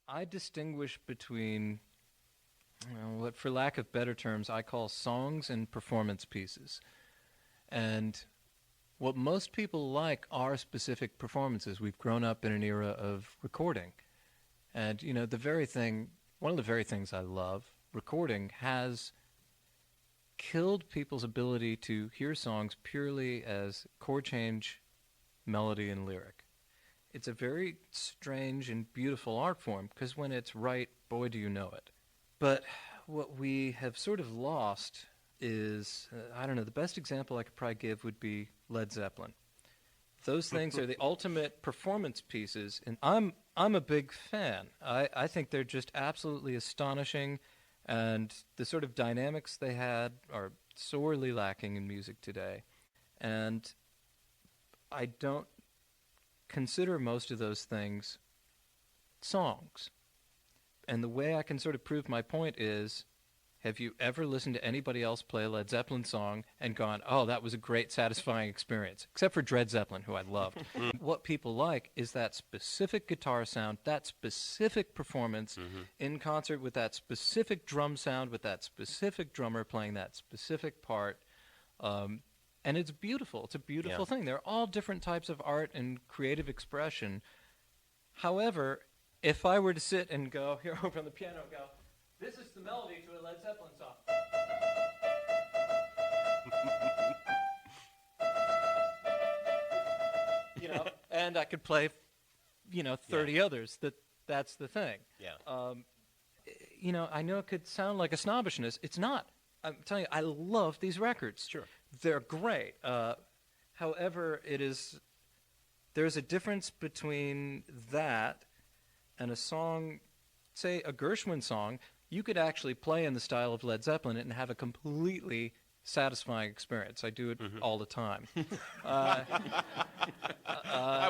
I distinguish between, what, for lack of better terms, I call songs and performance pieces. And what most people like are specific performances. We've grown up in an era of recording. And, one of the very things I love, recording has killed people's ability to hear songs purely as chord change, melody, and lyric. It's a very strange and beautiful art form, because when it's right, boy, do you know it. But what we have sort of lost is, the best example I could probably give would be Led Zeppelin. Those things are the ultimate performance pieces, and I'm a big fan. I think they're just absolutely astonishing, and the sort of dynamics they had are sorely lacking in music today. And I don't consider most of those things songs. And the way I can sort of prove my point is, have you ever listened to anybody else play a Led Zeppelin song and gone, oh, that was a great, satisfying experience? Except for Dred Zeppelin, who I loved. What people like is that specific guitar sound, that specific performance in concert with that specific drum sound, with that specific drummer playing that specific part. And it's beautiful. It's a beautiful thing. They're all different types of art and creative expression. However, if I were to sit and go, here over on the piano, and go, this is the melody to a Led Zeppelin song. And I could play, 30 others. That's the thing. Yeah. I know it could sound like a snobbishness. It's not. I'm telling you, I love these records. Sure. They're great. However, there's a difference between that and a song, say a Gershwin song. You could actually play in the style of Led Zeppelin and have a completely satisfying experience. I do it all the time. I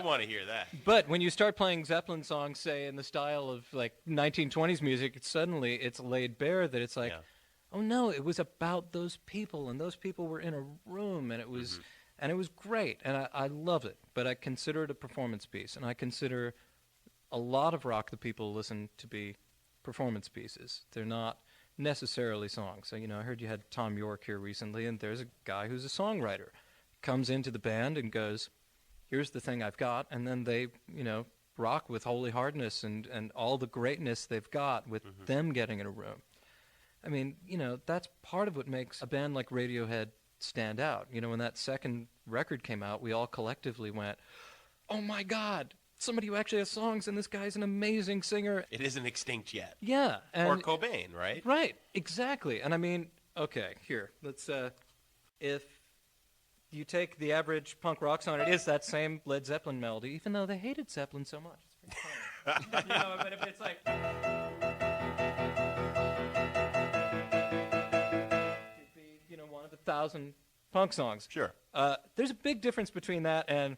want to hear that. But when you start playing Zeppelin songs, say, in the style of, 1920s music, suddenly it's laid bare that it's like, oh, no, it was about those people, and those people were in a room, and it was great, and I love it. But I consider it a performance piece, and I consider a lot of rock that people listen to be performance pieces. They're not necessarily songs. So, I heard you had Thom Yorke here recently, and there's a guy who's a songwriter. Comes into the band and goes, here's the thing I've got, and then they, rock with holy hardness and all the greatness they've got with them getting in a room. I mean, that's part of what makes a band like Radiohead stand out. When that second record came out, we all collectively went, oh my God, somebody who actually has songs, and this guy's an amazing singer. It isn't extinct yet. Yeah. Or Cobain, right? Right, exactly. And I mean, okay, here, let's, if you take the average punk rock song, it is that same Led Zeppelin melody, even though they hated Zeppelin so much. It's very funny. But if it's like... it'd be, one of the 1,000 punk songs. Sure. There's a big difference between that and...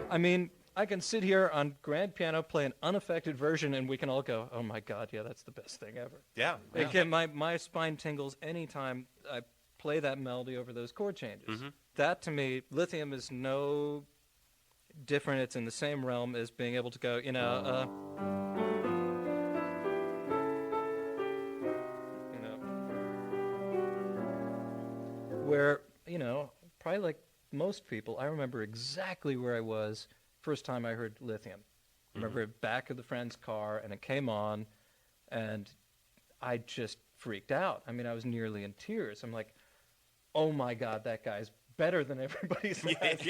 I mean, I can sit here on grand piano, play an unaffected version, and we can all go, oh my God, yeah, that's the best thing ever. Yeah. Again, my spine tingles anytime I play that melody over those chord changes. That, to me, Lithium is no different. It's in the same realm as being able to go, where, probably like most people, I remember exactly where I was first time I heard Lithium. I remember it back of the friend's car, and it came on, and I just freaked out. I mean, I was nearly in tears. I'm like, oh my God, that guy's better than everybody's else.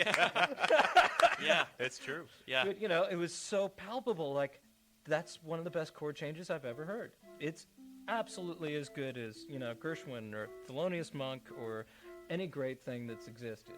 Yeah, it's true. Yeah. But, it was so palpable. Like, that's one of the best chord changes I've ever heard. It's absolutely as good as, Gershwin or Thelonious Monk or any great thing that's existed.